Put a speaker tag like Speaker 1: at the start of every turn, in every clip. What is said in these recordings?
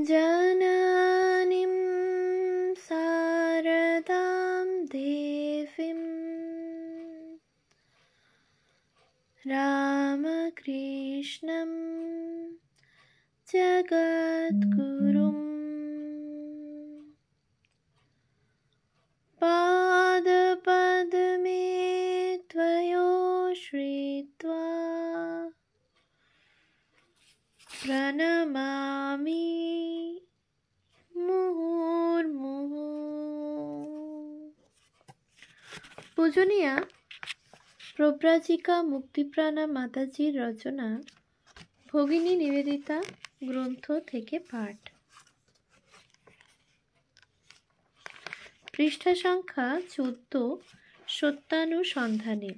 Speaker 1: जननीं शारदां देवीं रामकृष्णं जगद्गुरुं पादपद्मे त्वयो श्रित्वा प्रणमामि মুহুর্মুহু। পূজনীয়া প্রব্রাজিকা মুক্তিপ্রাণা মাতাজির রচনা ভগিনী নিবেদিতা গ্রন্থ থেকে পাঠ। পৃষ্ঠা সংখ্যা 14। সত্যানুসন্ধানে।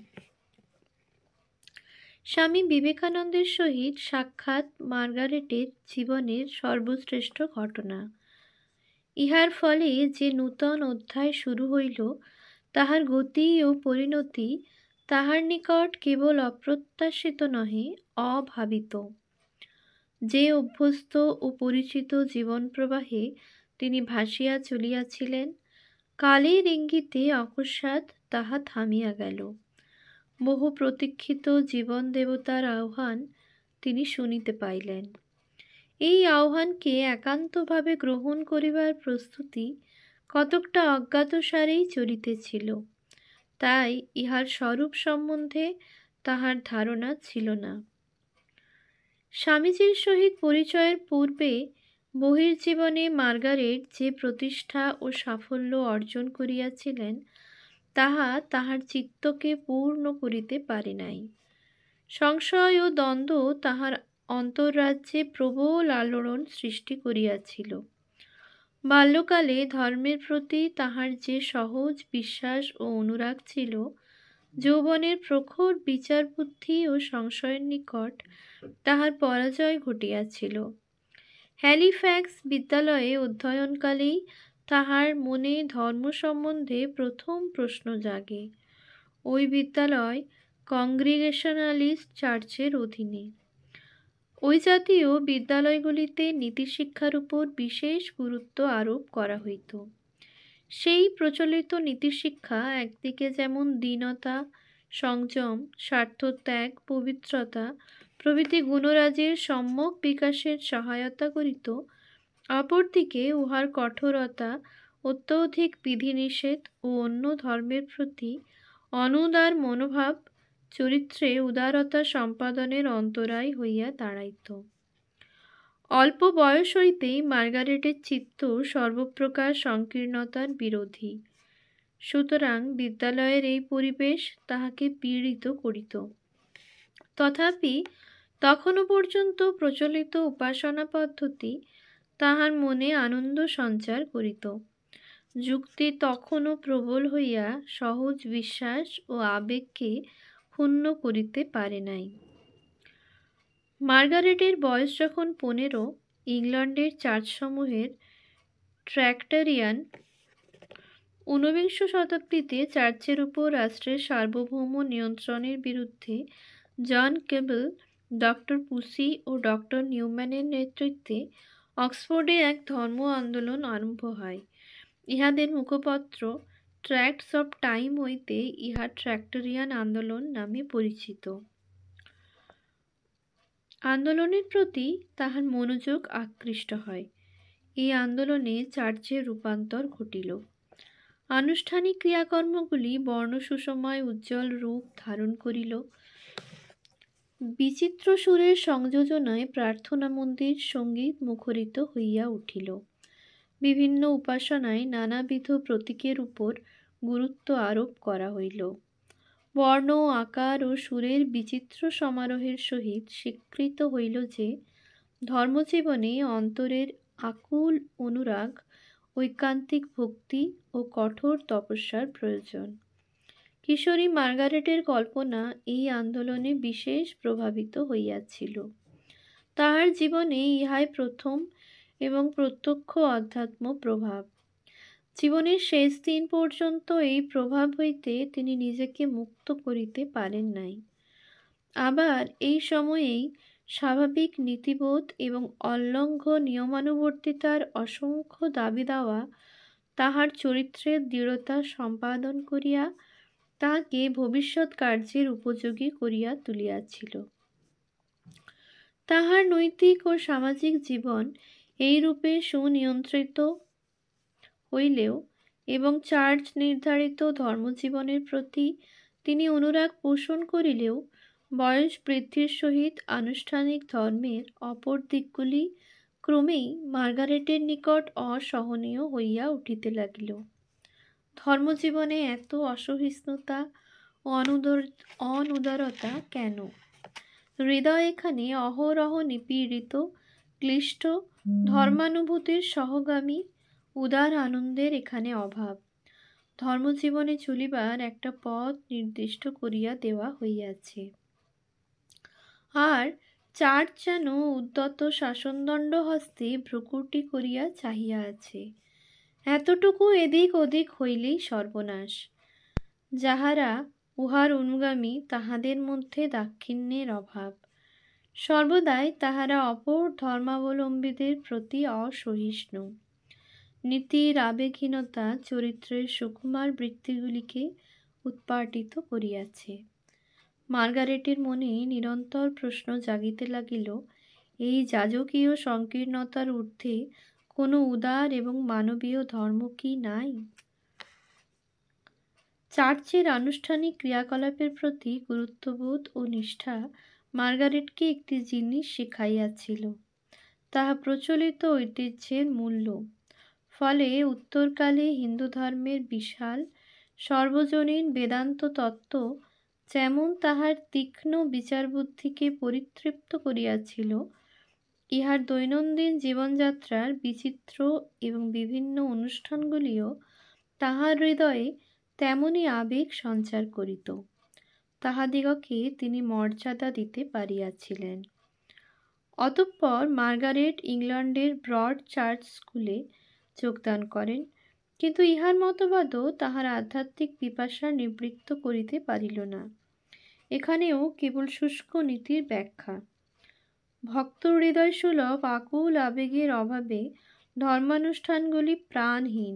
Speaker 1: স্বামী বিবেকানন্দের সহিত সাক্ষাৎ মার্গারেটের জীবনের সর্বশ্রেষ্ঠ ঘটনা। ইহার ফলে যে নূতন অধ্যায় শুরু হইল, তাহার গতি ও পরিণতি তাহার নিকট কেবল অপ্রত্যাশিত নহে, অভাবিত। যে অভ্যস্ত ও পরিচিত জীবন প্রবাহে তিনি ভাসিয়া চলিয়াছিলেন, কালের ইঙ্গিতে অকস্মাৎ তাহা থামিয়া গেল। বহু প্রতীক্ষিত জীবন দেবতার আহ্বান তিনি শুনিতে পাইলেন। এই আহ্বানকে একান্তভাবে গ্রহণ করিবার প্রস্তুতি কতকটা অজ্ঞাতসারেই চলিতেছিল, তাই ইহার স্বরূপ সম্বন্ধে তাহার ধারণা ছিল না। স্বামীজির সহিত পরিচয়ের পূর্বে বহির্জীবনে মার্গারেট যে প্রতিষ্ঠা ও সাফল্য অর্জন করিয়াছিলেন, তাহা তাহার চিত্তকে পূর্ণ করিতে পারে নাই। সংশয় ও দ্বন্দ্ব তাহার অন্তর্রাজ্যে প্রবল আলোড়ন সৃষ্টি করিয়াছিল। বাল্যকালে ধর্মের প্রতি তাহার যে সহজ বিশ্বাস ও অনুরাগ ছিল, যৌবনের প্রখর বিচার বুদ্ধি ও সংশয়ের নিকট তাহার পরাজয় ঘটিয়াছিল। হ্যালিফ্যাক্স বিদ্যালয়ে অধ্যয়নকালেই তাহার মনে ধর্ম সম্বন্ধে প্রথম প্রশ্ন জাগে। ওই বিদ্যালয় কংগ্রিগেশনালিস্ট চার্চের অধীনে। ওই জাতীয় বিদ্যালয়গুলিতে নীতিশিক্ষার উপর বিশেষ গুরুত্ব আরোপ করা হইত। সেই প্রচলিত নীতিশিক্ষা একদিকে যেমন দীনতা, সংযম, স্বার্থত্যাগ, পবিত্রতা প্রভৃতি গুণরাজির সম্যক বিকাশের সহায়তা করিত, অপরদিকে উহার কঠোরতা, অত্যধিক বিধিনিষেধ ও অন্য ধর্মের প্রতি অনুদার মনোভাব চরিত্রে উদারতা সম্পাদনের অন্তরায় হইয়া দাঁড়াইত। অল্প বয়স হইতেই মার্গারেটের চিত্ত সর্বপ্রকার সংকীর্ণতার বিরোধী। সুতরাং বিদ্যালয়ের এই পরিবেশ তাহাকে পীড়িত করিত। তথাপি তখনও পর্যন্ত প্রচলিত উপাসনা পদ্ধতি তাহার মনে আনন্দ সঞ্চার করিত। যুক্তি তখনও প্রবল হইয়া সহজ বিশ্বাস ও আবেগকে ক্ষুণ্ণ করিতে পারে নাই। মার্গারেটের বয়স যখন 15, ইংল্যান্ডের চার্চসমূহের ট্র্যাক্টরিয়ান, ঊনবিংশ শতাব্দীতে চার্চের উপর রাষ্ট্রের সার্বভৌম নিয়ন্ত্রণের বিরুদ্ধে জন কেবল, ডক্টর পুসি ও ডক্টর নিউম্যানের নেতৃত্বে অক্সফোর্ডে এক ধর্ম আন্দোলন আরম্ভ হয়। ইহাদের মুখপত্র ট্র্যাক্টস অব টাইম হইতে ইহা ট্র্যাক্টরিয়ান আন্দোলন নামে পরিচিত। আন্দোলনের প্রতি তাহার মনোযোগ আকৃষ্ট হয়। এই আন্দোলনে চার্চের রূপান্তর ঘটিল। আনুষ্ঠানিক ক্রিয়াকর্মগুলি বর্ণসুষময় উজ্জ্বল রূপ ধারণ করিল। বিচিত্র সুরের সংযোজনায় প্রার্থনা মন্দির সঙ্গীত মুখরিত হইয়া উঠিল। বিভিন্ন উপাসনায় নানাবিধ প্রতীকের উপর গুরুত্ব আরোপ করা হইল। বর্ণ, আকার ও সুরের বিচিত্র সমারোহের সহিত স্বীকৃত হইল যে ধর্মজীবনে অন্তরের আকুল অনুরাগ, ঐকান্তিক ভক্তি ও কঠোর তপস্যার প্রয়োজন। কিশোরী মার্গারেটের কল্পনা এই আন্দোলনে বিশেষ প্রভাবিত হইয়াছিল। তাহার জীবনে ইহাই প্রথম এবং প্রত্যক্ষ অধ্যাত্ম প্রভাব। জীবনের শেষ দিন পর্যন্ত এই প্রভাব হইতে তিনি নিজেকে মুক্ত করিতে পারেন নাই। আবার এই সময়েই স্বাভাবিক নীতিবোধ এবং অলঙ্ঘ নিয়মানুবর্তিতার অসংখ্য দাবি দাওয়া তাহার চরিত্রের দৃঢ়তা সম্পাদন করিয়া তাহাকে ভবিষ্যৎ কার্যের উপযোগী করিয়া তুলিয়াছিল। তাহার নৈতিক ও সামাজিক জীবন এইরূপে সুনিয়ন্ত্রিত হইলেও এবং চার্চ নির্ধারিত ধর্মজীবনের প্রতি তিনি অনুরাগ পোষণ করিলেও বয়স বৃদ্ধির সহিত আনুষ্ঠানিক ধর্মের অপর দিকগুলি ক্রমেই মার্গারেটের নিকট অসহনীয় হইয়া উঠিতে লাগিল। ধর্মজীবনে এত অসহিষ্ণুতা ও অনুদারতা কেন? হৃদয় এখানে অহরহ নিপীড়িত, ক্লিষ্ট, ধর্মানুভূতির সহগামী উদার আনন্দের এখানে অভাব। ধর্মজীবনে চলিবার একটা পথ নির্দিষ্ট করিয়া দেওয়া হইয়াছে, আর চার্চ যেন উদ্যত শাসনদণ্ড হস্তে ভ্রুকুটি করিয়া চাহিয়া আছে। এতটুকু এদিক ওদিক হইলেই সর্বনাশ। যাহারা উহার অনুগামী তাহাদের মধ্যে দাক্ষিণ্যের অভাব। সর্বদাই তাহারা অপর ধর্মাবলম্বীদের প্রতি অসহিষ্ণু। নীতির আবেগহীনতা চরিত্রের সুকুমার বৃত্তিগুলিকে উৎপাটিত করিয়াছে। মার্গারেটের মনে নিরন্তর প্রশ্ন জাগিতে লাগিল, এই যাজকীয় সংকীর্ণতার ঊর্ধ্বে কোনো উদার এবং মানবীয় ধর্ম কি নাই? চার্চের আনুষ্ঠানিক ক্রিয়াকলাপের প্রতি গুরুত্ববোধ ও নিষ্ঠা মার্গারেটকে একটি জিনিস শিখাইয়াছিল, তাহা প্রচলিত ঐতিহ্যের মূল্য। ফলে উত্তরকালে হিন্দু ধর্মের বিশাল সর্বজনীন বেদান্ত তত্ত্ব যেমন তাহার তীক্ষ্ণ বিচারবুদ্ধিকে পরিতৃপ্ত করিয়াছিল, ইহার দৈনন্দিন জীবনযাত্রার বিচিত্র এবং বিভিন্ন অনুষ্ঠানগুলিও তাহার হৃদয়ে তেমনই আবেগ সঞ্চার করিত। তাহাদিগকে তিনি মর্যাদা দিতে পারিয়াছিলেন। অতঃপর মার্গারেট ইংল্যান্ডের ব্রড চার্চ স্কুলে যোগদান করেন, কিন্তু ইহার মতবাদও তাহার আধ্যাত্মিক পিপাসা নিবৃত্ত করিতে পারিল না। এখানেও কেবল শুষ্ক নীতির ব্যাখ্যা। ভক্ত হৃদয়সুলভ আকুল আবেগের অভাবে ধর্মানুষ্ঠানগুলি প্রাণহীন।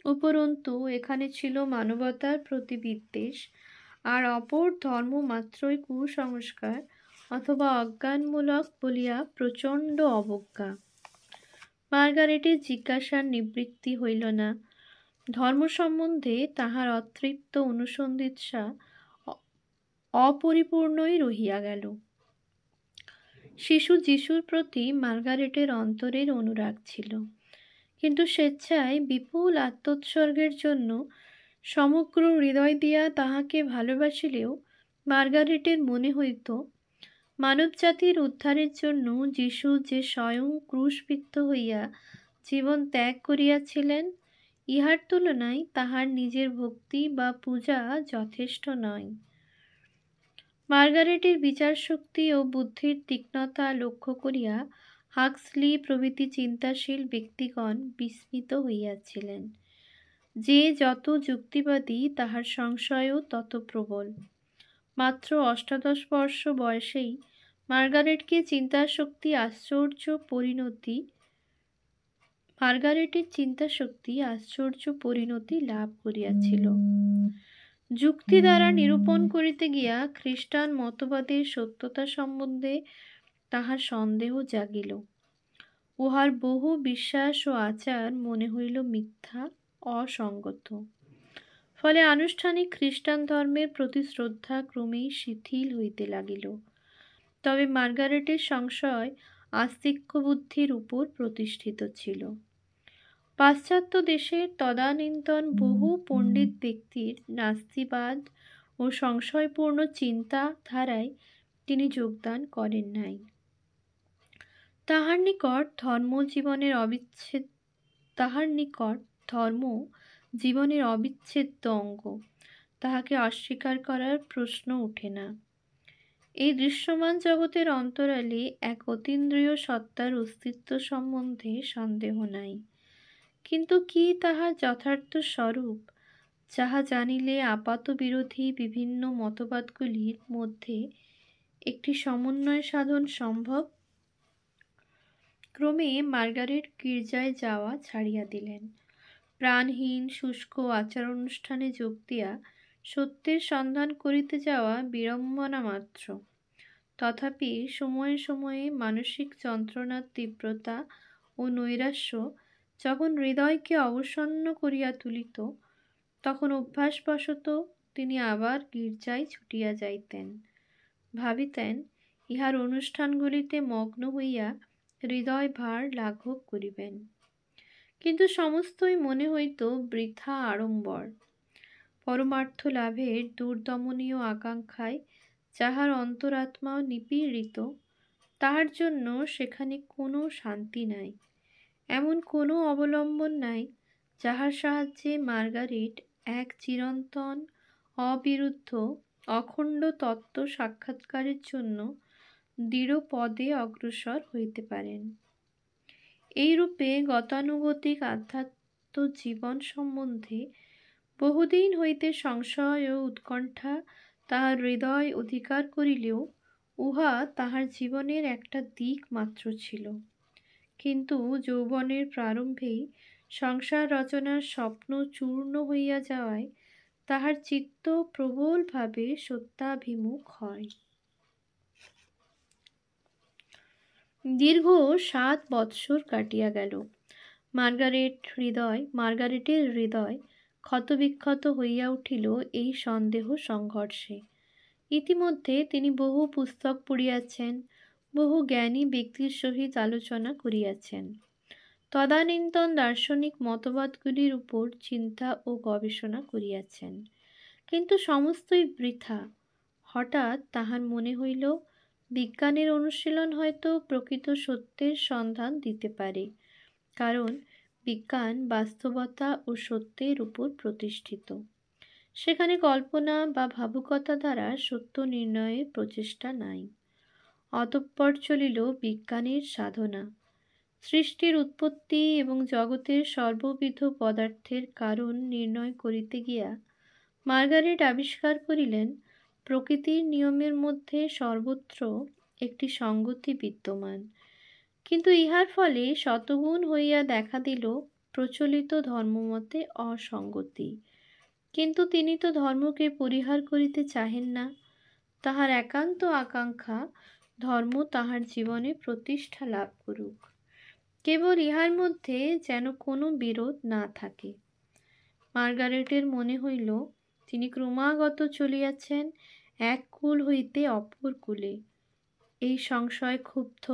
Speaker 1: উপরন্তু এখানে ছিল মানবতার প্রতি বিদ্বেষ, আর অপর ধর্ম মাত্রই কুসংস্কার অথবা অজ্ঞানমূলক বলিয়া প্রচণ্ড অবজ্ঞা। মার্গারেটের জিজ্ঞাসার নিবৃত্তি হইল না। ধর্ম সম্বন্ধে তাহার অতৃপ্ত অনুসন্ধিৎসা অপরিপূর্ণই রহিয়া গেল। শিশু যিশুর প্রতি মার্গারেটের অন্তরের অনুরাগ ছিল, কিন্তু স্বেচ্ছায় বিপুল আত্মোৎসর্গের জন্য সমগ্র হৃদয় দিয়া তাহাকে ভালোবাসিলেও মার্গারেটের মনে হইত, মানবজাতির উদ্ধারের জন্য যিশু যে স্বয়ং ক্রুশবিদ্ধ হইয়া জীবন ত্যাগ করিয়াছিলেন, ইহার তুলনায় তাহার নিজের ভক্তি বা পূজা যথেষ্ট নয়। মার্গারেটের বিচারশক্তি ও বুদ্ধির তীক্ষ্ণতা লক্ষ্য করিয়া হাক্সলি প্রভৃতি চিন্তাশীল ব্যক্তিগণ বিস্মিত হইয়াছিলেন। যে যত যুক্তিবাদী, তাহার সংশয়ও তত প্রবল। মাত্র ৮৮ বর্ষ বয়সেই মার্গারেটের চিন্তাশক্তি আশ্চর্য পরিণতি লাভ করিয়াছিল। যুক্তি দ্বারা নিরূপণ করিতে গিয়া খ্রিস্টান মতবাদের সত্যতা সম্বন্ধে তাহার সন্দেহ জাগিল। উহার বহু বিশ্বাস ও আচার মনে হইল মিথ্যা, অসঙ্গত। ফলে আনুষ্ঠানিক খ্রিস্টান ধর্মের প্রতি শ্রদ্ধা ক্রমেই শিথিল হইতে লাগিল। তবে মার্গারেটের সংশয় আস্তিক্য বুদ্ধির উপর প্রতিষ্ঠিত ছিল। পাশ্চাত্য দেশের তদানীন্তন বহু পণ্ডিত ব্যক্তির নাস্তিবাদ ও সংশয়পূর্ণ চিন্তাধারায় তিনি যোগদান করেন নাই। তাহার নিকট ধর্ম জীবনের অবিচ্ছেদ্য অঙ্গ, তাহাকে অস্বীকার করার প্রশ্ন উঠে না। এই দৃশ্যমান জগতের অন্তরালে এক অতীন্দ্রিয় সত্তার অস্তিত্ব সম্বন্ধে সন্দেহ নাই, কিন্তু কি তাহার যথার্থ স্বরূপ, যাহা জানিলে আপাত বিরোধী বিভিন্ন মতবাদগুলির মধ্যে একটি সমন্বয় সাধন সম্ভব। ক্রমে মার্গারেট গির্জায় যাওয়া ছাড়িয়া দিলেন। প্রাণহীন শুষ্ক আচার অনুষ্ঠানে যোগ দিয়া সত্যের সন্ধান করিতে যাওয়া বিড়ম্বনা মাত্র। তথাপি সময়ে সময়ে মানসিক যন্ত্রণার তীব্রতা ও নৈরাশ্য যখন হৃদয়কে অবসন্ন করিয়া তুলিত, তখন অভ্যাসবশত তিনি আবার গির্জায় ছুটিয়া যাইতেন। ভাবিতেন ইহার অনুষ্ঠানগুলিতে মগ্ন হইয়া হৃদয় ভার লাঘব করিবেন। কিন্তু সমস্তই মনে হইত বৃথা আড়ম্বর। পরমার্থ লাভের দুর্দমনীয় আকাঙ্ক্ষায় যাহার অন্তরাত্মা নিপীড়িত, তাহার জন্য সেখানে কোনো শান্তি নাই, এমন কোনো অবলম্বন নাই যাহার সাহায্যে মার্গারেট এক চিরন্তন অবিরুদ্ধ অখণ্ড তত্ত্ব সাক্ষাৎকারের জন্য দৃঢ় পদে অগ্রসর হইতে পারেন। এইরূপে গতানুগতিক আধ্যাত্ম জীবন সম্বন্ধে বহুদিন হইতে সংশয় ও উৎকণ্ঠা তাহার হৃদয় অধিকার করিলেও উহা তাহার জীবনের একটা দিক মাত্র ছিল। কিন্তু যৌবনের প্রারম্ভেই সংসার রচনার স্বপ্ন চূর্ণ হইয়া যাওয়ায় তাহার চিত্ত প্রবলভাবে সত্যাভিমুখ হয়। দীর্ঘ 7 বৎসর কাটিয়া গেল। মার্গারেটের হৃদয় ক্ষতবিক্ষত হইয়া উঠিল এই সন্দেহ সংঘর্ষে। ইতিমধ্যে তিনি বহু পুস্তক পড়িয়াছেন, বহু জ্ঞানী ব্যক্তির সহিত আলোচনা করিয়াছেন, তদানীন্তন দার্শনিক মতবাদগুলির উপর চিন্তা ও গবেষণা করিয়াছেন, কিন্তু সমস্তই বৃথা। হঠাৎ তাহার মনে হইল, বিজ্ঞানের অনুশীলন হয়তো প্রকৃত সত্যের সন্ধান দিতে পারে, কারণ বিজ্ঞান বাস্তবতা ও সত্যের উপর প্রতিষ্ঠিত। সেখানে কল্পনা বা ভাবুকতা দ্বারা সত্য নির্ণয়ের প্রচেষ্টা নাই। অতঃপর চলিল বিজ্ঞানের সাধনা। সৃষ্টির উৎপত্তি এবং জগতের সর্ববিধ পদার্থের কারণ নির্ণয় করিতে গিয়া মার্গারেট আবিষ্কার করিলেন, প্রকৃতির নিয়মের মধ্যে সর্বত্র একটি সঙ্গতি বিদ্যমান, কিন্তু ইহার ফলে শতগুণ হইয়া দেখা দিল প্রচলিত ধর্মমতে অসঙ্গতি। কিন্তু তিনি তো ধর্মকে পরিহার করিতে চাহেন না। তাহার একান্ত আকাঙ্ক্ষা ধর্ম তাহার জীবনে প্রতিষ্ঠা লাভ করুক, কেবল ইহার মধ্যে যেন কোনো বিরোধ না থাকে। মার্গারেটের মনে হইল তিনি ক্রমাগত চলিয়াছেন এক কূল হইতে অপর কূলে। এই সংশয় ক্ষুব্ধ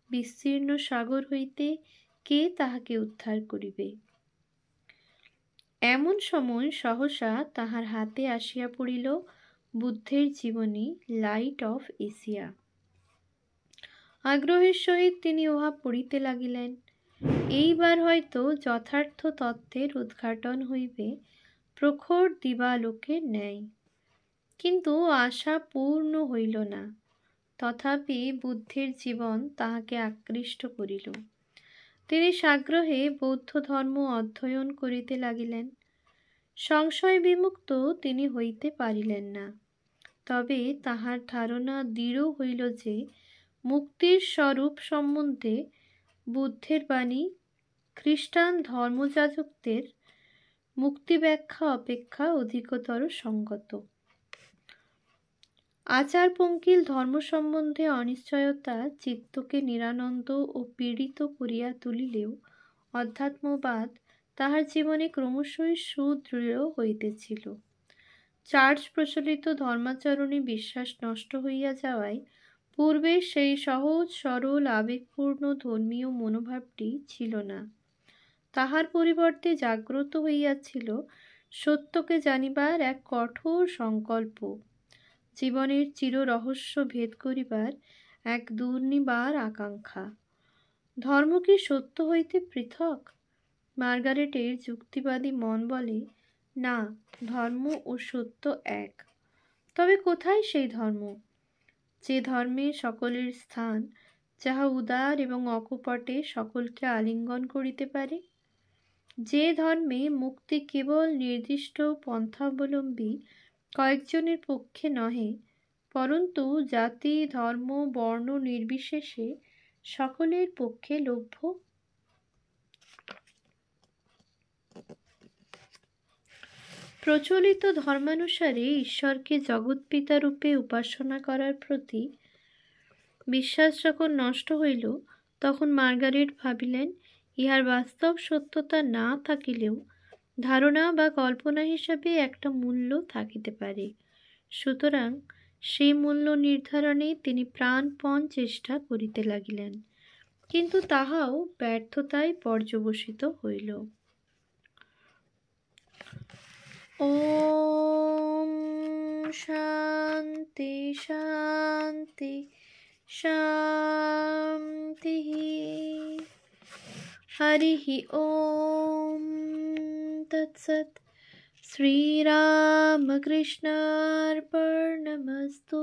Speaker 1: বিস্তীর্ণ সাগর হইতে কে তাহাকে উদ্ধার করিবে? এমন সময় সহসা তাহার হাতে আসিয়া পড়িল বুদ্ধের জীবনী, লাইট অফ এশিয়া। আগ্রহের সহিত তিনি উহা পড়িতে লাগিলেন। এইবার হয়তো যথার্থ তত্ত্বের উদ্ঘাটন হইবে প্রখর দিবালোকের ন্যায়। কিন্তু আশা পূর্ণ হইল না। তথাপি বুদ্ধের জীবন তাহাকে আকৃষ্ট করিল। তিনি সাগ্রহে বৌদ্ধ ধর্ম অধ্যয়ন করিতে লাগিলেন। সংশয় বিমুক্ত তিনি হইতে পারিলেন না, তবে তাহার ধারণা দৃঢ় হইল যে মুক্তির স্বরূপ সম্বন্ধে বুদ্ধের বাণী খ্রিস্টান ধর্মযাজকদের মুক্তি ব্যাখ্যা অপেক্ষা অধিকতর সঙ্গত। আচার পঙ্কিল ধর্ম সম্বন্ধে অনিশ্চয়তা চিত্তকে নিরানন্দ ও পীড়িত করিয়া তুলিলেও অধ্যাত্মবাদ তাহার জীবনে ক্রমশই সুদৃঢ় হইতেছিল। চার্চ প্রচলিত ধর্মাচরণে বিশ্বাস নষ্ট হইয়া যাওয়ায় পূর্বের সেই সহজ সরল আবেগপূর্ণ ধর্মীয় মনোভাবটি ছিল না। তাহার পরিবর্তে জাগ্রত হইয়াছিল সত্যকে জানিবার এক কঠোর সংকল্প, জীবনের চির রহস্য ভেদ করিবার এক দুর্নিবার আকাঙ্ক্ষা। ধর্ম কি সত্য হইতে পৃথক? মার্গারেটের যুক্তিবাদী মন বলে, না, ধর্ম ও সত্য এক। তবে কোথায় সেই ধর্ম? যে ধর্মে সকলের স্থান, যাহা উদার এবং অকপটে সকলকে আলিঙ্গন করিতে পারে। যে ধর্মে মুক্তি কেবল নির্দিষ্ট পন্থাবলম্বী কয়েকজনের পক্ষে নহে, পরন্তু জাতি, ধর্ম, বর্ণ নির্বিশেষে সকলের পক্ষে লভ্য। প্রচলিত ধর্মানুসারে ঈশ্বরকে জগৎপিতা রূপে উপাসনা করার প্রতি বিশ্বাস যখন নষ্ট হইল, তখন মার্গারেট ভাবিলেন, ইহার বাস্তব সত্যতা না থাকিলেও ধারণা বা কল্পনা হিসাবে একটা মূল্য থাকিতে পারে। সুতরাং সেই মূল্য নির্ধারণে তিনি প্রাণপণ চেষ্টা করিতে লাগিলেন, কিন্তু তাহাও ব্যর্থতায় পর্যবসিত হইল। ওম শান্তি শান্তি শান্তি। হরিঃ ওম তৎসৎ। শ্রীরামকৃষ্ণার্পণমস্তু।